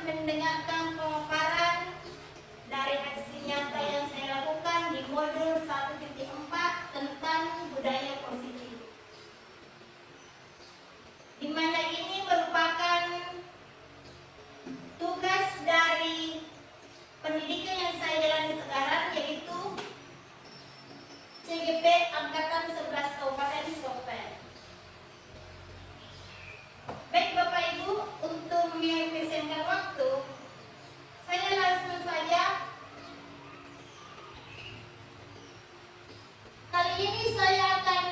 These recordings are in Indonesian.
mendengarkan pemaparan dari aksi nyata yang saya lakukan di modul 1.4 tentang budaya positif, di mana ini merupakan tugas dari pendidikan yang saya jalani sekarang, yaitu CGP Angkatan 11 Kabupaten Sopen. Baik Bapak Ibu, untuk mengefisienkan waktu, saya langsung saja. Kali ini saya akan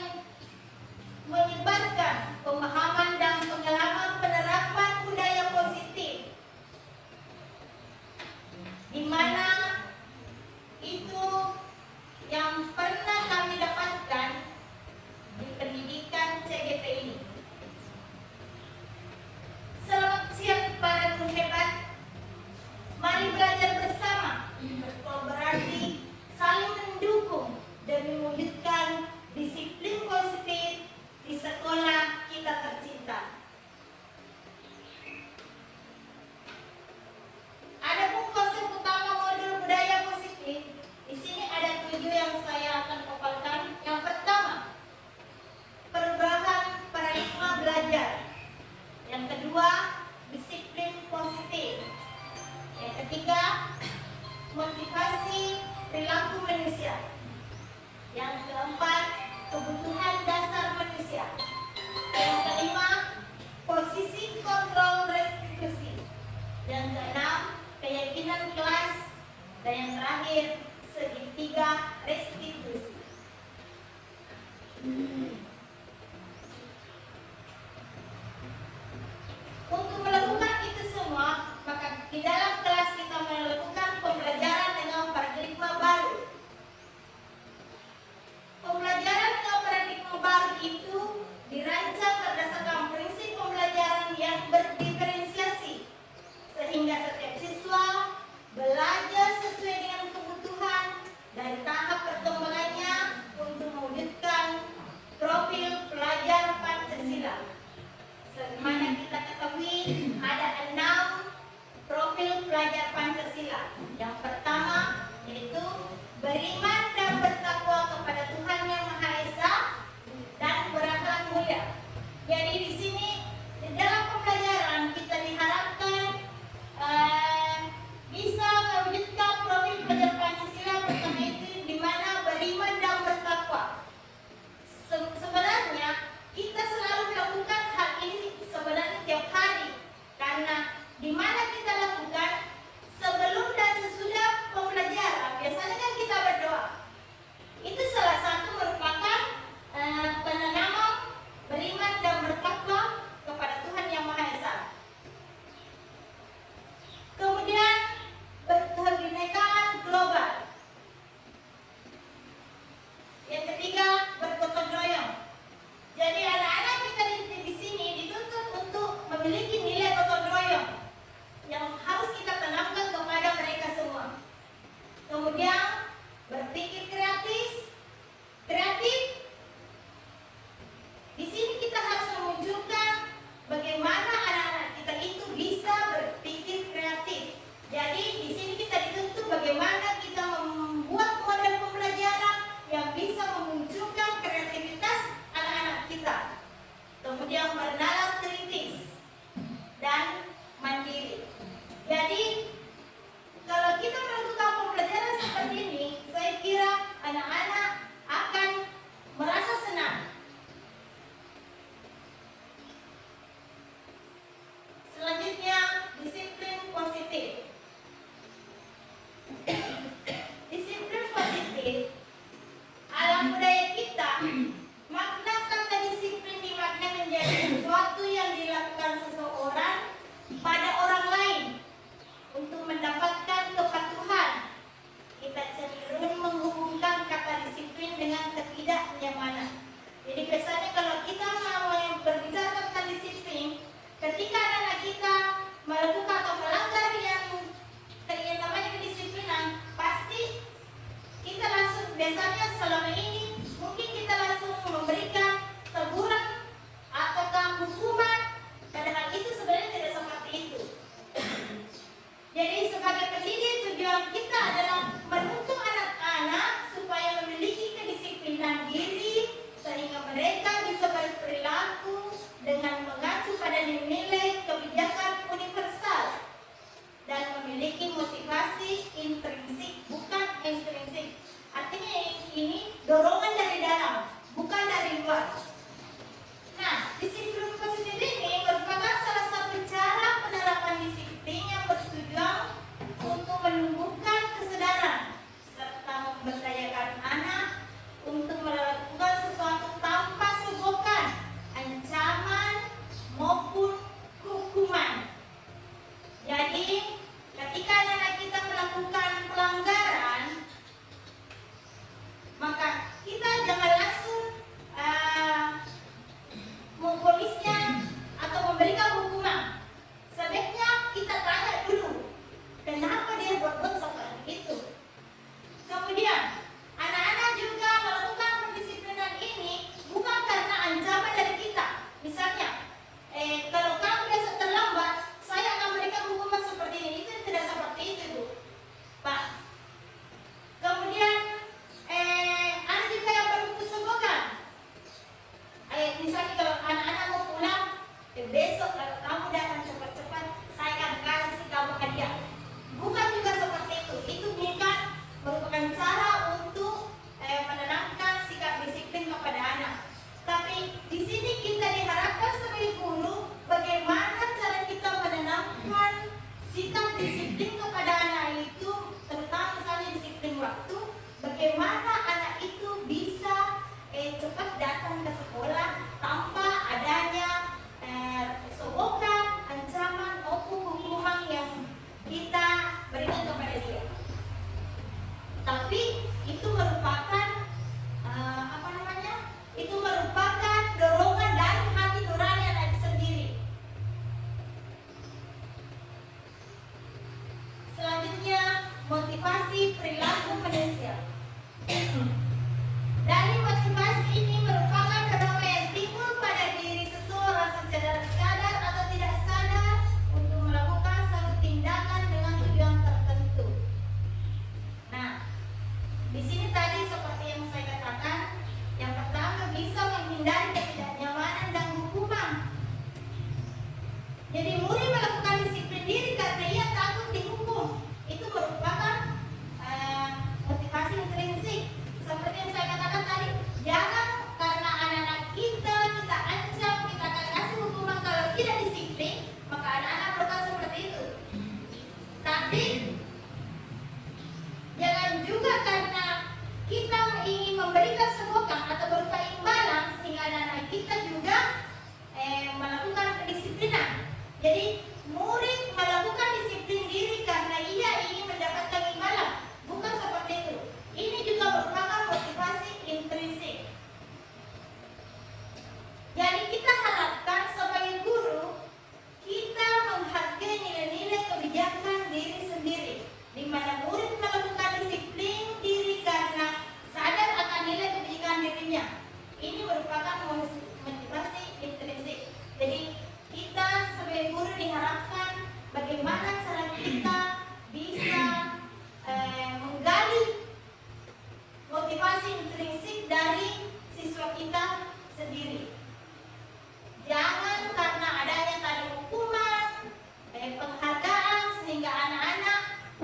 menyebarkan pemahaman dan pengalaman penerapan budaya positif, di mana itu yang pernah kami dapatkan di pendidikan CGP ini. Selamat siang para guru hebat. Mari belajar bersama, berkolaborasi, saling mendukung demi mewujudkan disiplin positif di sekolah kita tercinta. Adapun konsep utama modul budaya positif, di sini ada 7 yang saya akan paparkan. Yang pertama, perubahan paradigma belajar. Yang kedua, disiplin positif. Yang ketiga, motivasi perilaku manusia. Yang keempat, kebutuhan dasar manusia. Yang kelima, posisi kontrol restitusi. Yang keenam, keyakinan kelas. Dan yang terakhir, segitiga restitusi. Untuk melakukan itu semua, maka di dalam kelas kita melakukan pembelajaran dengan paradigma baru. Pembelajaran dengan paradigma baru itu dirancang berdasarkan prinsip pembelajaran yang berdiferensiasi, sehingga setiap siswa belajar sesuai dengan kebutuhan dan tahap perkembangannya untuk mewujudkan sikap disiplin kepada anak itu, terutama misalnya disiplin waktu, bagaimana anak itu bisa cepat datang ke sekolah tanpa adanya sogokan, ancaman maupun hukuman yang kita berikan kepada dia. Tapi itu merupakan itu merupakan dorongan dari hati nurani anak itu sendiri. Selanjutnya, motivasi perilaku manusia. Dari motivasi ini merupakan dorongan yang timbul pada diri seseorang secara sadar atau tidak sadar untuk melakukan suatu tindakan dengan tujuan tertentu. Nah, di sini tadi seperti yang saya katakan, yang pertama bisa menghindari ketidaknyamanan dan hukuman. Jadi murid melakukan disiplin diri karena ia takut dihukum. Itu merupakan motivasi intrinsik. Seperti yang saya katakan tadi, jangan karena anak-anak kita ancam, kita akan kasih hukuman kalau tidak disiplin, maka anak-anak melakukan seperti itu. Tapi jangan juga karena kita ingin memberikan sebuah atau berupa imbalan sehingga anak-anak kita juga melakukan kedisiplinan. Jadi murid melakukan disiplin diri karena ia ingin mendapatkan imbalan, bukan seperti itu. Ini juga merupakan motivasi intrinsik. Jadi kita harapkan sebagai guru kita menghargai nilai-nilai kebijakan diri sendiri, di mana murid melakukan disiplin diri karena sadar akan nilai kebijakan dirinya. Ini merupakan motivasi intrinsik. Jadi kita sebagai guru diharapkan bagaimana cara kita bisa menggali motivasi intrinsik dari siswa kita sendiri. Jangan karena adanya tadi hukuman, penghargaan sehingga anak-anak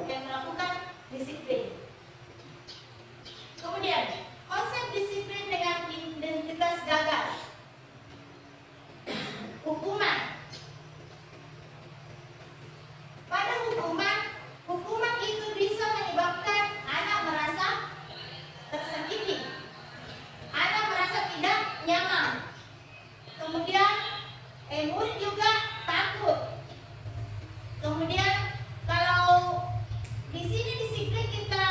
melakukan disiplin. Kemudian, konsep disiplin dengan identitas gagal. Hukuman. Pada hukuman itu bisa menyebabkan anak merasa tersakiti, anak merasa tidak nyaman. Kemudian, murid juga takut. Kemudian, kalau di sini disiplin kita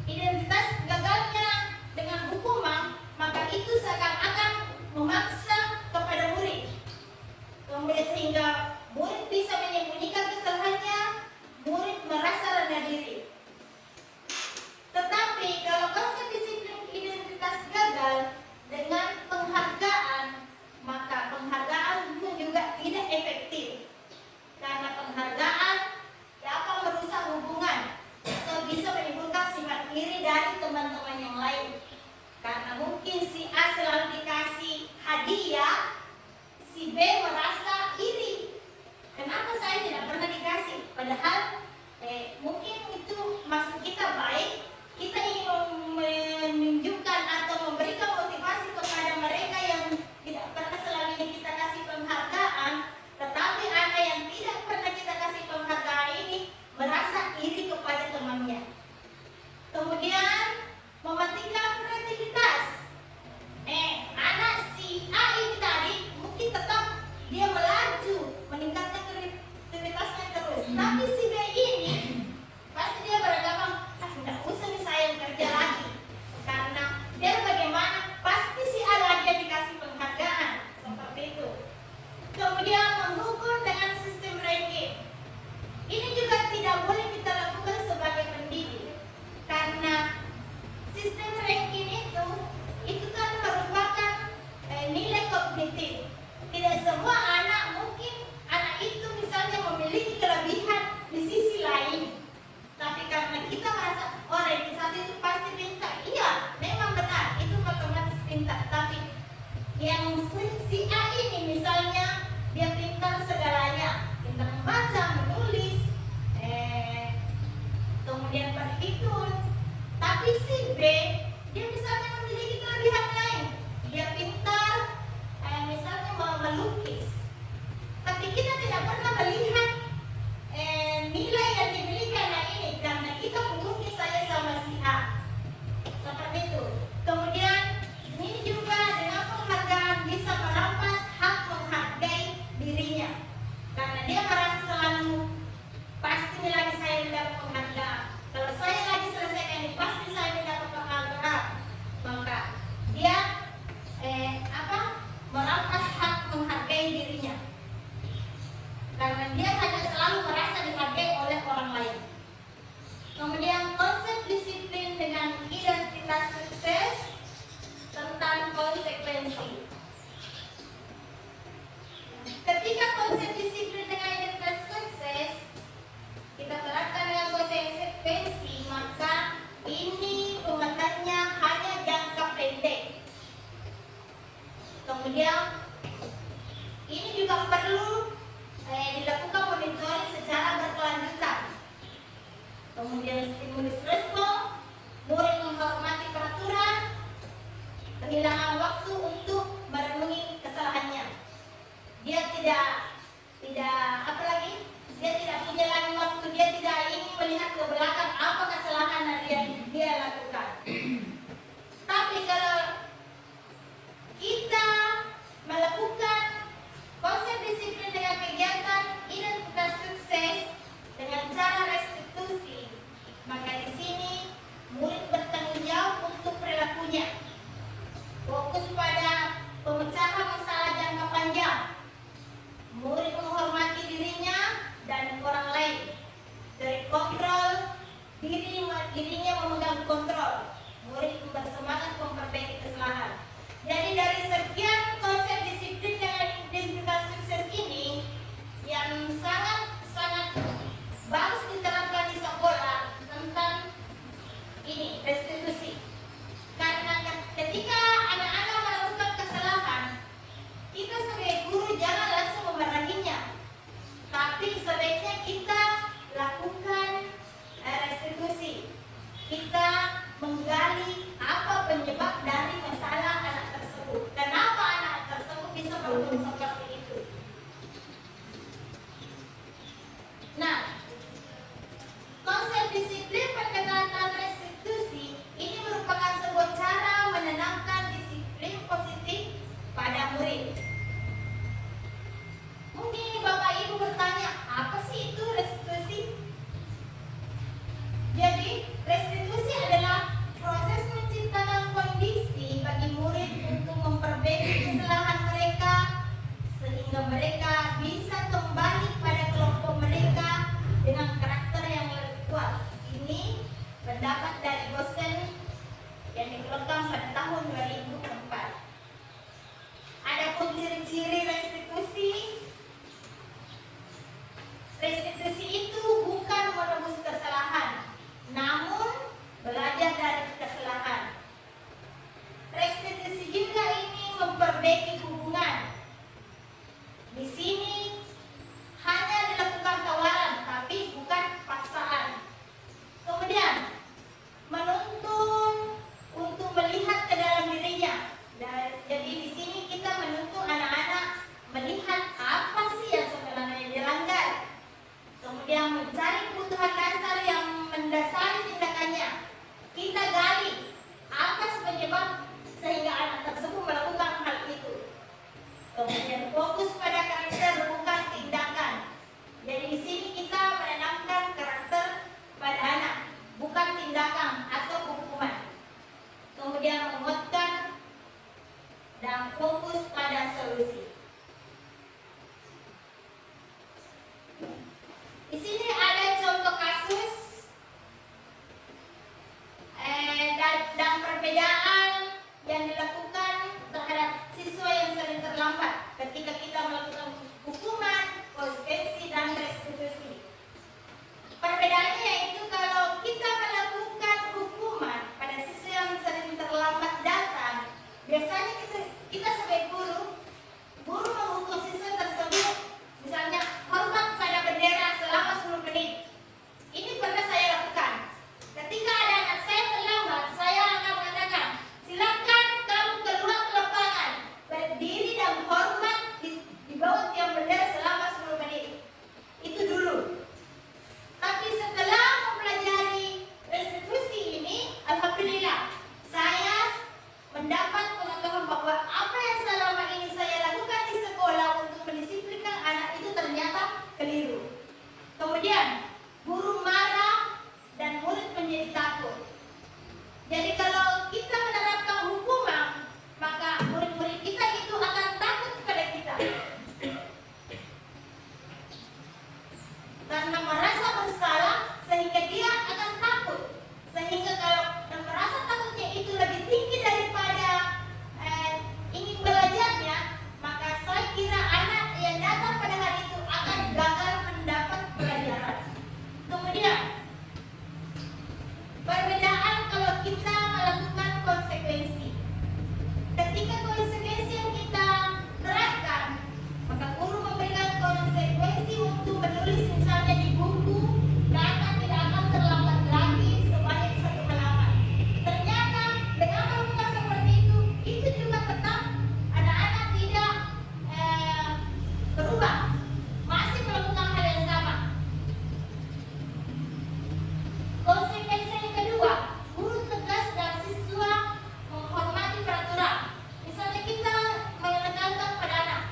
identitas gagalnya dengan hukuman, maka itu seakan-akan memaksa kepada murid. Kemudian sehingga murid bisa menyembunyikan kesalahannya, murid merasa rendah diri. Tetapi kalau konsep disiplin identitas gagal dengan penghargaan, maka penghargaan pun juga tidak efektif. Karena penghargaan dapat merusak hubungan atau bisa menimbulkan sifat iri dari teman-teman yang lain. Karena mungkin si A selalu dikasih hadiah, si B merasa iri. Kenapa saya tidak pernah dikasih? Padahal mungkin itu maksud kita baik, kita ingin menunjukkan atau memberikan motivasi kepada mereka yang tidak pernah selalu kita kasih penghargaan. Tetapi anak yang tidak pernah kita kasih penghargaan ini merasa iri kepada temannya. Kemudian mementingkan kreativitas. Anak si A ini tadi mungkin tetap dia melaju, meningkatkan kreativitasnya terus. Tapi si B ini pasti dia beragama, tidak usah nih saya kerja lagi. Karena dia bagaimana? Pasti si A lagi yang dikasih penghargaan. Seperti itu. Kemudian menghukum dengan sistem ranking. Ini juga tidak boleh kita lakukan sebagai pendidik. Karena sistem ranking itu kan merupakan nilai kognitif. Tidak semua anak, mungkin anak itu misalnya memiliki kelebihan di sisi lain. Tapi karena kita merasa ranking 1 itu pasti pintar. Iya, memang benar, itu otomatis pintar. Tapi yang si A ini misalnya dia pintar segalanya, pintar membaca, menulis, kemudian berhitung. Tapi si B dia misalnya memiliki kelebihan lain, dia pintar misalnya melukis. Tapi kita tidak pernah melihat Kemudian mencari kebutuhan dasar yang mendasari tindakannya. Kita gali apa penyebab sehingga anak tersebut melakukan hal itu. Kemudian fokus pada karakter bukan tindakan. Jadi di sini kita menanamkan karakter pada anak, bukan tindakan atau hukuman. Kemudian menguatkan dan fokus pada solusi. Di sini ada contoh kasus dan perbedaan yang dilakukan terhadap siswa yang sering terlambat ketika kita melakukan hukuman, konsekuensi, dan restitusi. Perbedaannya yaitu kalau kita melakukan hukuman pada siswa yang sering terlambat datang, biasanya kita sebagai guru menghukum siswa tersebut, misalnya hormat pada bendera selama 10 menit. Ini pernah saya lakukan. Ketika ada anak saya terlambat, saya akan mengatakan, silakan kamu keluar ke lapangan, berdiri dan hormat di bawah tiang bendera selama 10 menit. Itu dulu. Tapi setelah mempelajari restitusi ini, alhamdulillah, saya mendapat pengetahuan bahwa apa yang selama ini saya lakukan di sekolah untuk mendisiplinkan anak itu ternyata keliru. Kemudian guru marah dan murid menjadi takut. Jadi kalau kita menerapkan hukuman, maka murid-murid kita itu akan takut kepada kita karena merasa bersalah, sehingga dia akan takut. Sehingga kalau merasa takutnya itu lebih tinggi daripada ingin belajarnya, maka saya kira anak yang datang pada hari itu akan gagal mendapat pelajaran. Kemudian perbedaan kalau kita melakukan konsekuensi. Ketika konsekuensi yang kita terapkan, maka guru memberikan konsekuensi untuk menulis misalnya di buku, kata tidak akan terlambat lagi sebanyak 1 halaman. Ternyata dengan melakukan seperti itu juga tetap anak-anak tidak berubah, masih melakukan hal yang sama. Konsekuensi yang kedua, guru tegas dan siswa menghormati peraturan. Misalnya kita menekankan pada anak,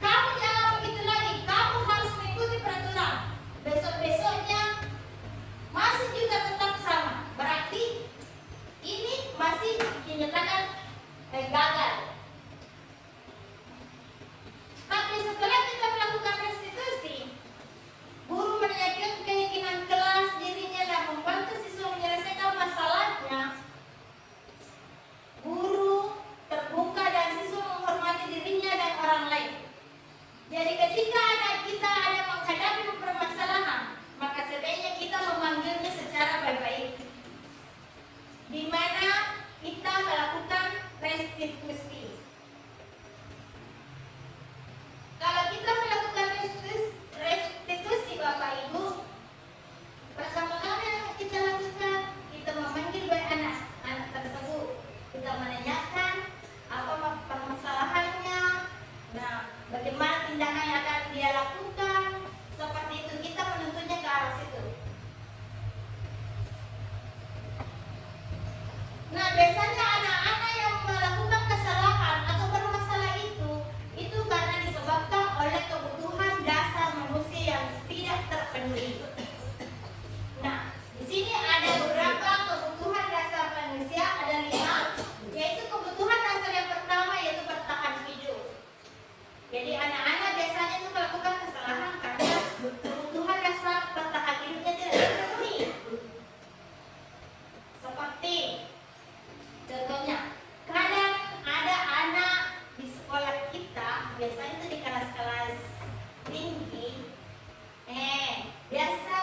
kamu jangan begitu lagi, kamu harus mengikuti peraturan. Besok-besoknya masih juga tetap sama, berarti ini masih dinyatakan gagal. Tapi setelah kita melakukan restitusi, guru menanyakan keyakinan kelas dirinya dan membantu siswa menyelesaikan masalahnya. Guru terbuka dan siswa menghormati dirinya dan orang lain. Jadi ketika anak kita ada menghadapi permasalahan, maka sebaiknya kita memanggilnya secara baik-baik, di mana kita melakukan restitusi. Kalau kita melakukan restitusi Bapak Ibu, pertama-tama yang kita lakukan, kita memanggil baik anak tersebut. Kita menanyakan apa permasalahannya, nah bagaimana tindakan yang akan dia lakukan. Seperti itu kita menuntunnya ke arah situ. Nah biasanya anak-anak yang melakukan kesalahan atau bermasalah itu karena disebabkan oleh kebutuhan dasar manusia yang tidak terpenuhi. Nah, di sini ada beberapa kebutuhan dasar manusia, ada 5, yaitu kebutuhan dasar yang pertama yaitu bertahan hidup. Jadi anak-anak biasanya itu melakukan kesalahan karena kebutuhan dasar bertahan hidupnya tidak terpenuhi. Seperti contohnya, kadang ada anak di sekolah kita, biasanya itu di kelas-kelas tinggi, biasa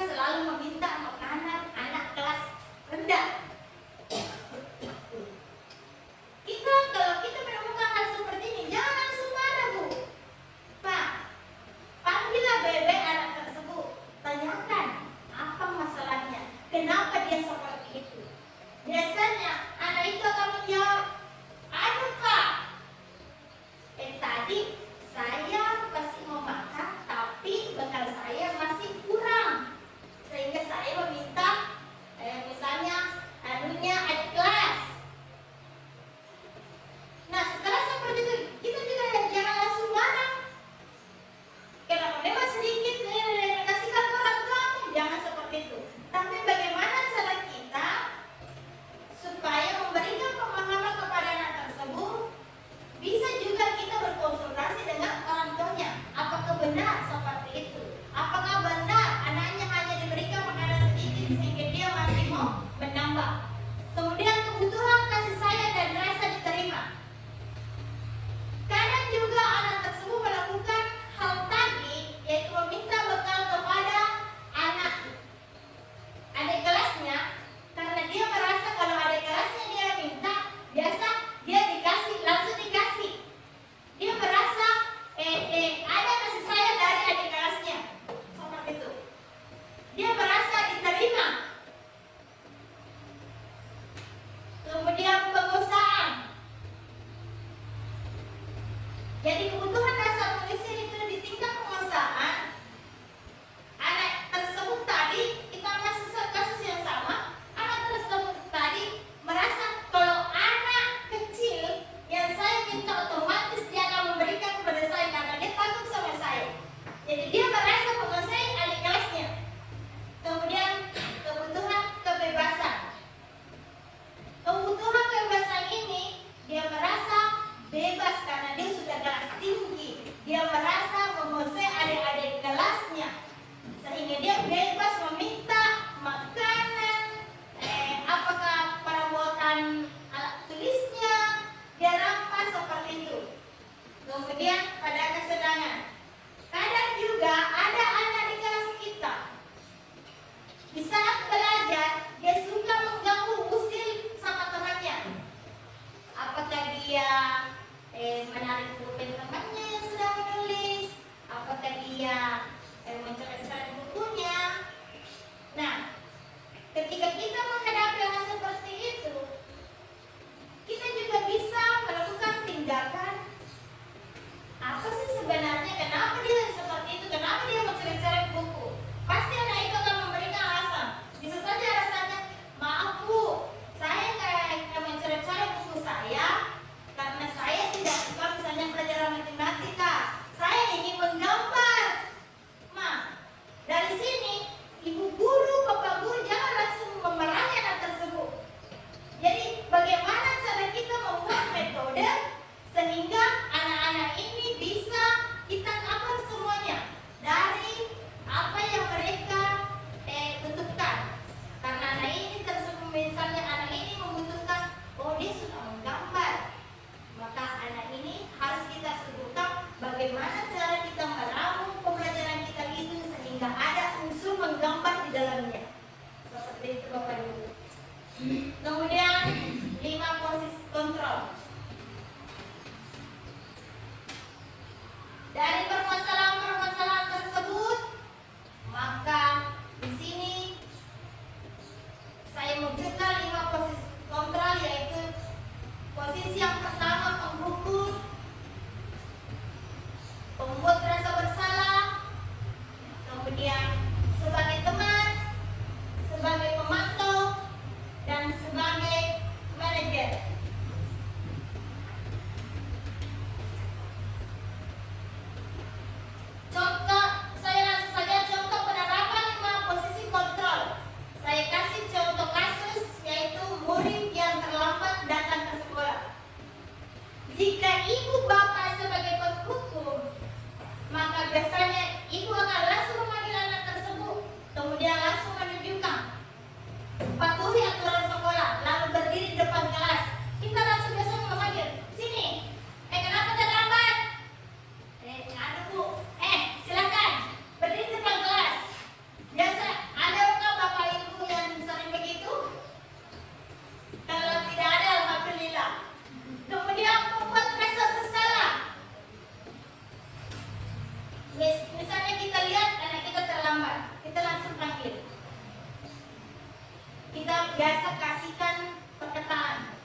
biasa kasihkan perkataan.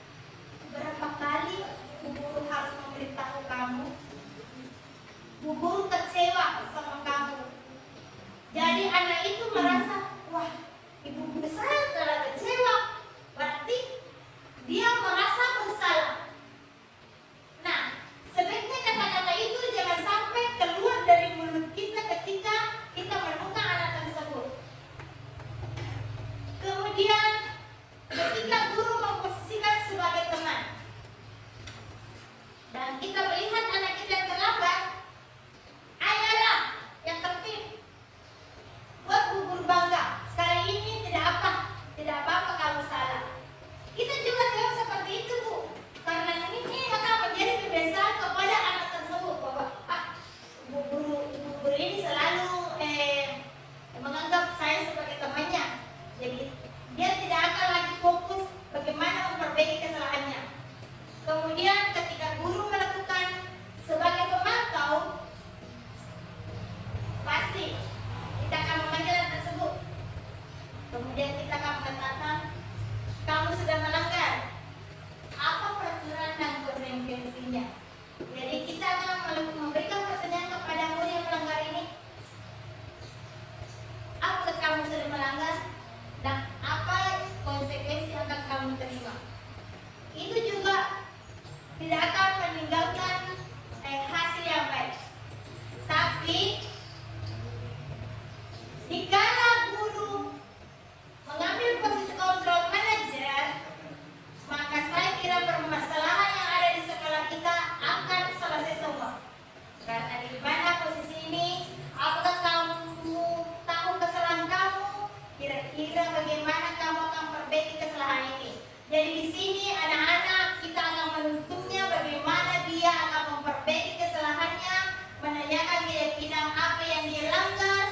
Berapa kali Bu Guru harus memberitahu kamu? Bu Guru kecewa sama kamu. Jadi anak itu merasa, wah, ibu guru saya telah kecewa. Berarti dia merasa bersalah. Nah, sebaiknya kata-kata itu jangan sampai keluar dari mulut kita ketika kita menemukan anak tersebut. Kemudian, ketika guru memposisikan sebagai teman, dan kita melihat anak kita yang terlambat, ayolah yang tertib. Buat Bu Guru bangga. Kali ini tidak apa-apa kalau salah. Kita juga harus seperti itu, Bu. Karena ini akan menjadi kebiasaan kepada anak tersebut bahwa Bu Guru ini selalu menganggap saya sebagai temannya. Jadi dia tidak akan lagi fokus bagaimana memperbaiki kesalahannya. Kemudian ketika guru melakukan sebagai pemantau, pasti kita akan memanggil anak tersebut. Kemudian kita akan mengatakan, kamu sudah melanggar. Apa peraturan dan konsekuensinya? Jadi kita akan memberikan pertanyaan kepada murid yang melanggar ini. Apakah kamu sudah melanggar? Dan apa konsekuensi yang akan kamu terima? Itu juga tidak akan meninggalkan hasil yang baik. Tapi dikala guru mengambil posisi kontrol manajer, maka saya kira permasalahan yang ada di sekolah kita akan selesai semua. Karena di mana posisi ini, apakah kamu tahu kesalahan kamu? Kira-kira bagaimana kamu akan perbaiki kesalahan ini? Jadi di sini anak-anak kita akan menuntunnya bagaimana dia akan memperbaiki kesalahannya, menanyakan keyakinan apa yang dia langgar.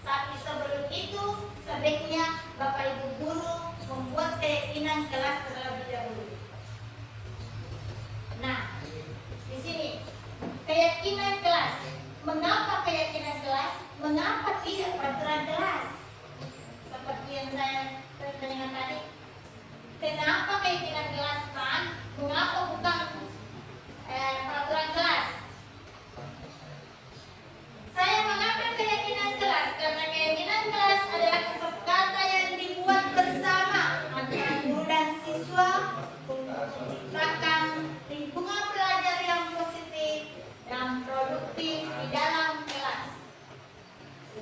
Tapi sebelum itu, sebaiknya Bapak Ibu Guru membuat keyakinan kelas terlebih dahulu. Nah, di sini keyakinan kelas. Mengapa keyakinan kelas? Mengapa tidak peraturan kelas? Seperti yang saya tanyakan tadi. Kenapa keyakinan kelas, Pak? Mengapa bukan peraturan kelas? Saya mengambil keyakinan kelas karena keyakinan kelas adalah kesepakatan yang dibuat bersama antara guru dan siswa untuk menciptakan lingkungan belajar yang positif dan produktif di dalam kelas.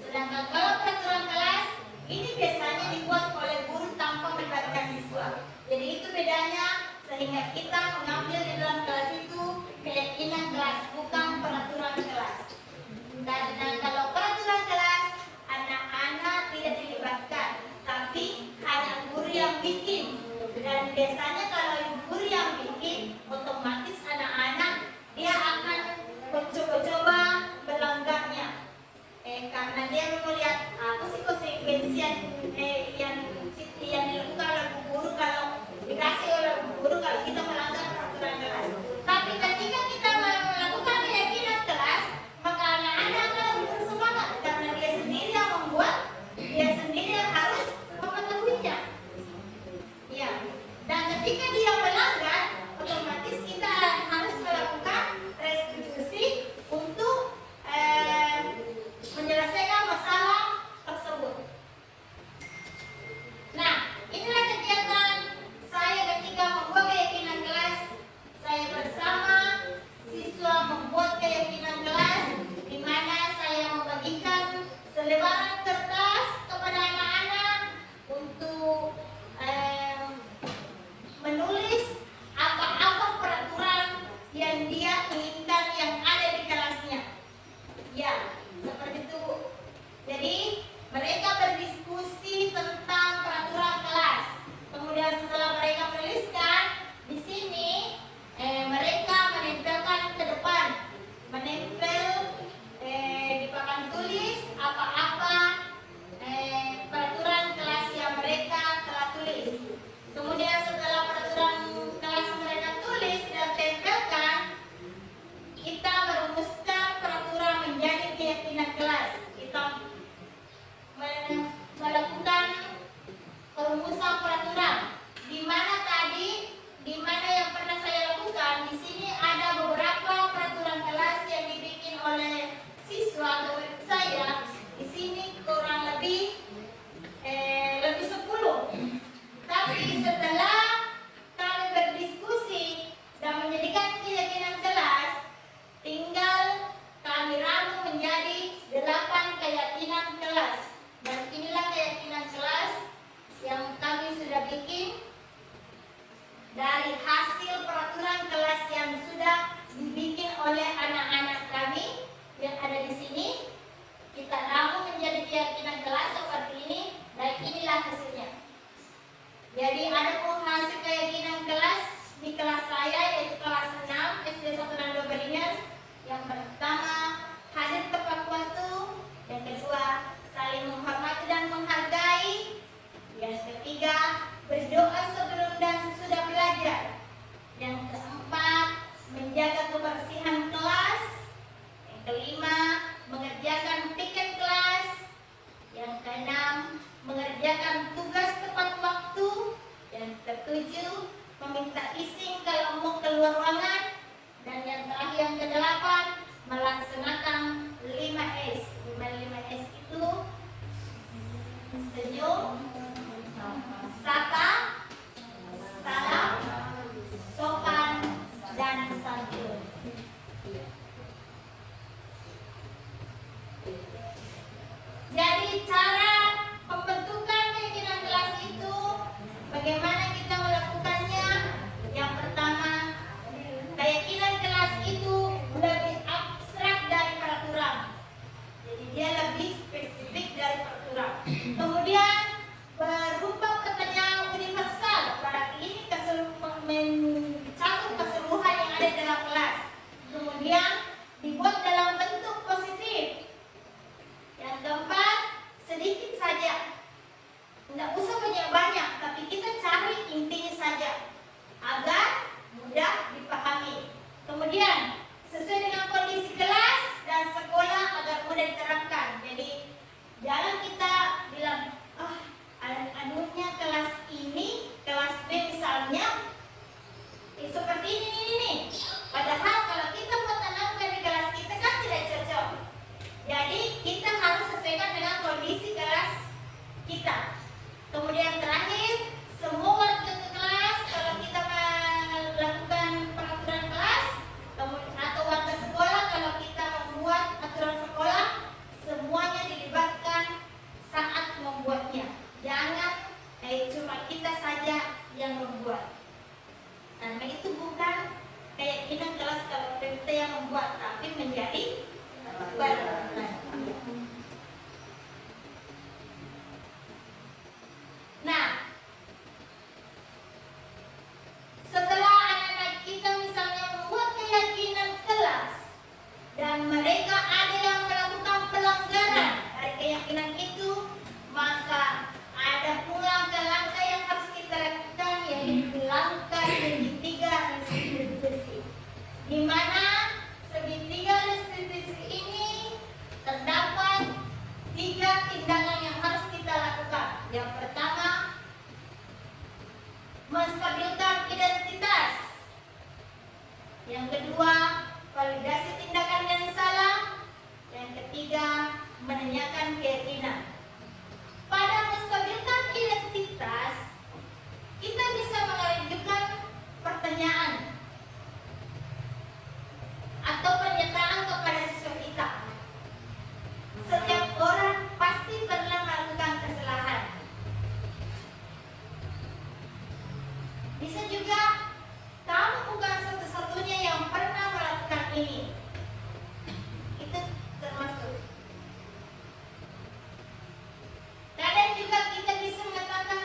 Sedangkan kalau peraturan kelas, ini biasanya dibuat oleh guru tanpa melibatkan siswa. Jadi itu bedanya, sehingga kita mengambil di dalam kelas itu keyakinan kelas, bukan peraturan kelas. Karena kalau peraturan kelas, anak-anak tidak dilibatkan, tapi hanya guru yang bikin. Dan biasanya kalau guru yang bikin, otomatis anak-anak dia akan mencoba-coba melanggarnya. Karena dia melihat apa sih konsekuensi yang dilakukan oleh guru kalau dikasih oleh guru kalau kita melanggar peraturan kelas. Tapi ketika kita melakukan keyakinan kelas, maka anak-anak akan bersemangat karena dia sendiri yang membuat, dia sendiri yang harus mengetahuinya. Ya. Dan ketika dia melanggar, otomatis kita harus melakukan restitusi untuk menyelesaikan masalah tersebut. hasilnya. Jadi ada pun hasil keyakinan kelas di kelas saya, yaitu kelas 6 SD 162 Beringin. Yang pertama, hadir tepat waktu. Yang kedua, saling menghormati dan menghargai. Yang ketiga, berdoa sebelum dan sesudah belajar. Yang keempat, menjaga kebersihan kelas. Yang kelima, mengerjakan piket kelas. Yang keenam, mengerjakan tugas tepat waktu. Yang ketujuh, meminta izin kalau mau keluar ruangan. Dan yang terakhir, yang kedelapan, melaksanakan 5S. 5S itu senyum, sapa, salam, sopan, dan santun. Jadi cara pembentukan keyakinan kelas itu bagaimana kita melakukannya? Yang pertama, keyakinan kelas itu lebih abstrak dari peraturan. Jadi dia lebih spesifik dari peraturan. Kemudian berupa pertanyaan universal, berarti ini mencakup keseluruhan yang ada dalam kelas. Kemudian dibuat dalam bentuk positif. Yang keempat, sedikit saja, tidak usah banyak-banyak, tapi kita cari intinya saja agar mudah dipahami. Kemudian sesuai dengan kondisi kelas dan sekolah agar mudah diterapkan. Jadi jangan kita bilang, anunya kelas ini, kelas B misalnya seperti ini. Padahal kalau kita mau tanamkan di kelas kita kan tidak cocok. Jadi kita harus sesuaikan dengan kondisi kelas kita. Kemudian terakhir, semua warga ke kelas, kalau kita melakukan peraturan kelas, atau warga sekolah kalau kita membuat aturan sekolah, semuanya dilibatkan saat membuatnya. Jangan cuma kita saja yang membuat. Karena itu bukan keyakinan kelas kalau kita yang membuat, tapi menjadi peraturan. Nah, setelah anak-anak kita misalnya membuat keyakinan kelas dan mereka ada yang melakukan pelanggaran dari keyakinan itu, maka ada pula langkah yang harus kita lakukan, yaitu langkah segitiga restitusi. Di mana segitiga restitusi ini terdapat 3 tindakan yang harus kita lakukan. Yang pertama, menstabilkan identitas. Yang kedua, validasi tindakan yang salah. Yang ketiga, menanyakan keyakinan. Pada menstabilkan identitas, kita bisa mengajukan pertanyaan atau pernyataan kepada siswa kita. Setiap orang pasti pernah melakukan kesalahan. Bisa juga kamu bukan satu-satunya yang pernah melakukan ini. Itu termasuk. Kadang juga kita bisa mengatakan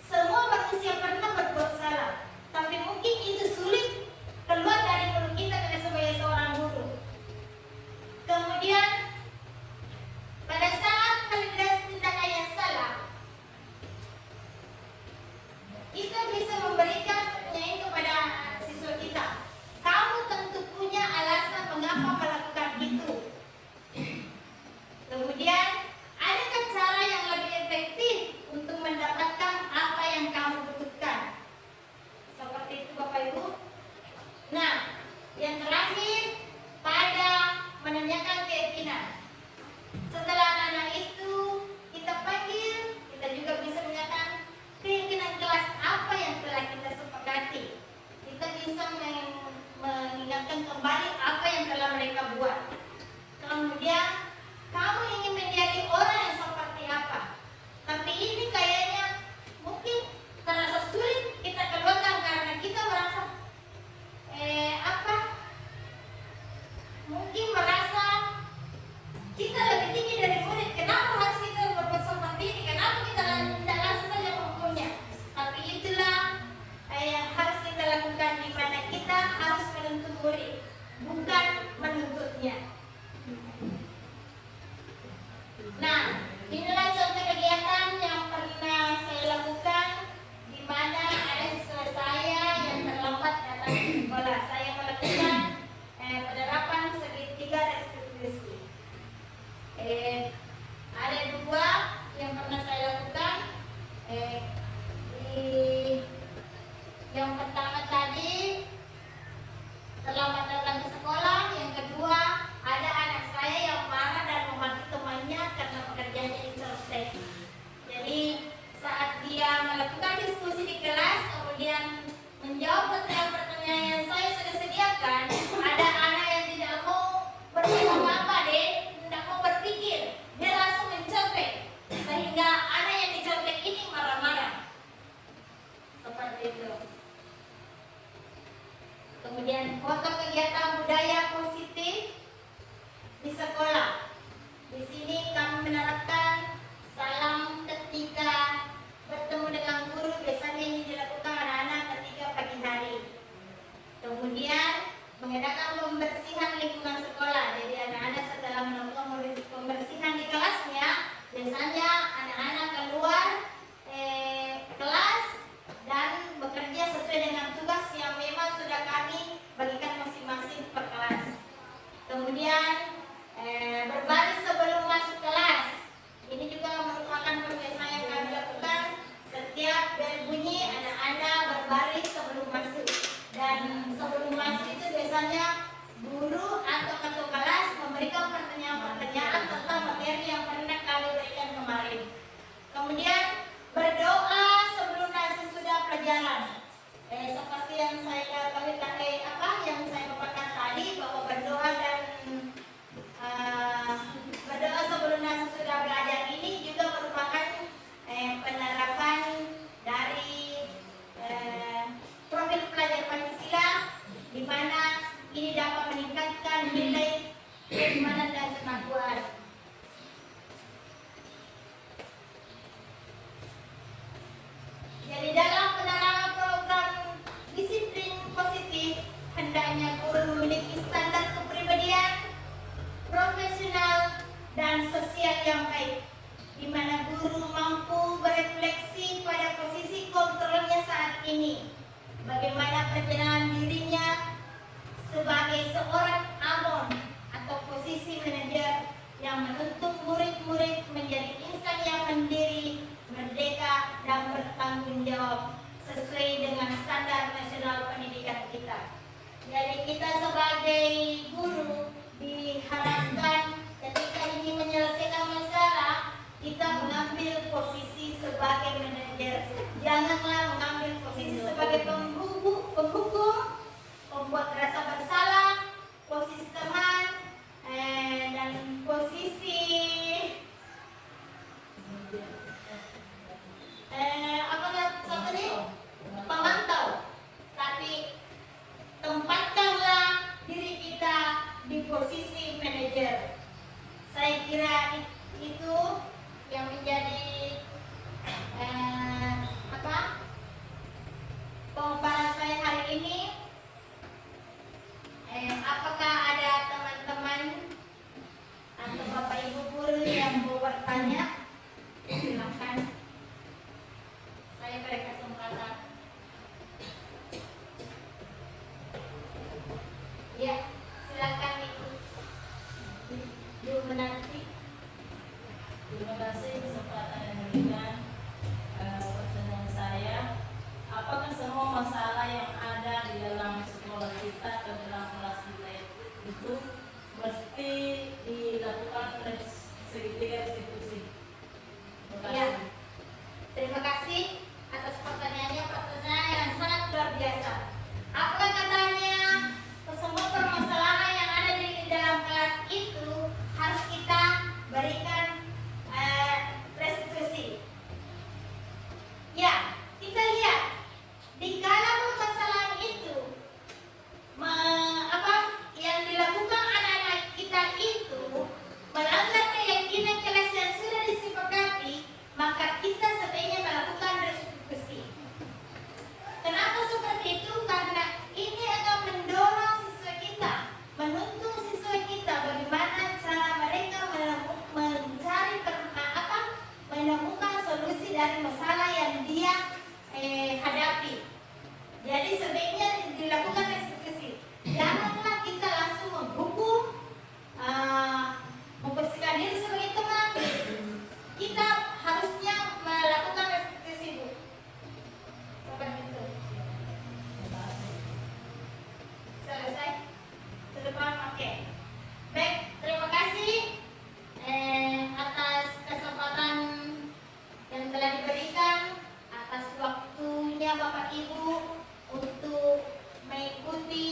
semua manusia pernah berbuat salah, tapi mungkin itu sulit keluar dari mulut kita karena sebagai seorang guru. Kemudian pada saat validasi tindakan yang salah, kita bisa memberikan bagaimana perjalanan dirinya sebagai seorang amon atau posisi manajer yang menuntut murid-murid menjadi insan yang mandiri, merdeka, dan bertanggung jawab sesuai dengan standar nasional pendidikan kita. Jadi kita sebagai guru diharapkan ketika ingin menyelesaikan masalah, kita mengambil posisi sebagai manajer. Janganlah mengambil posisi sebagai penghukum, membuat rasa bersalah, posisi teman, dan posisi satu nih pemantau. Tapi tempatkanlah diri kita di posisi manajer. Saya kira itu yang menjadi pemaparan saya hari ini. Apakah ada teman-teman atau bapak ibu guru yang mau bertanya? Silakan. Saya beri kesempatan. Ya, silakan ibu menanti. Terima kasih kesempatan yang diberikan. Pertanyaan saya, apakah semua masalah yang ada di dalam sekolah kita atau dalam kelas kita itu mesti dilakukan oleh tiga institusi? Terima kasih. Ya. Terima kasih atas pertanyaannya, pertanyaan yang sangat luar biasa. Apa katanya semua permasalahan yang ada di dalam kelas itu harus kita berikan restitusi. Ya, kita lihat di kala permasalahan itu yang dilakukan anak-anak kita itu melanggar keyakinan kelas yang sudah disepakati, maka kita sebaiknya melakukan restitusi. Kenapa seperti itu? Karena ini akan mendorong siswa kita, menuntun siswa kita bagaimana cara mereka menemukan solusi dari masalah yang dia hadapi. Jadi sebaiknya dilakukan restitusi. Janganlah kita langsung menghukum, membersihkan diri sebagai teman. Kita harusnya melakukan restitusi, Bu. Seperti itu. Selesai? Sudah oke. Baik, terima kasih atas kesempatan yang telah diberikan, atas waktunya Bapak Ibu untuk mengikuti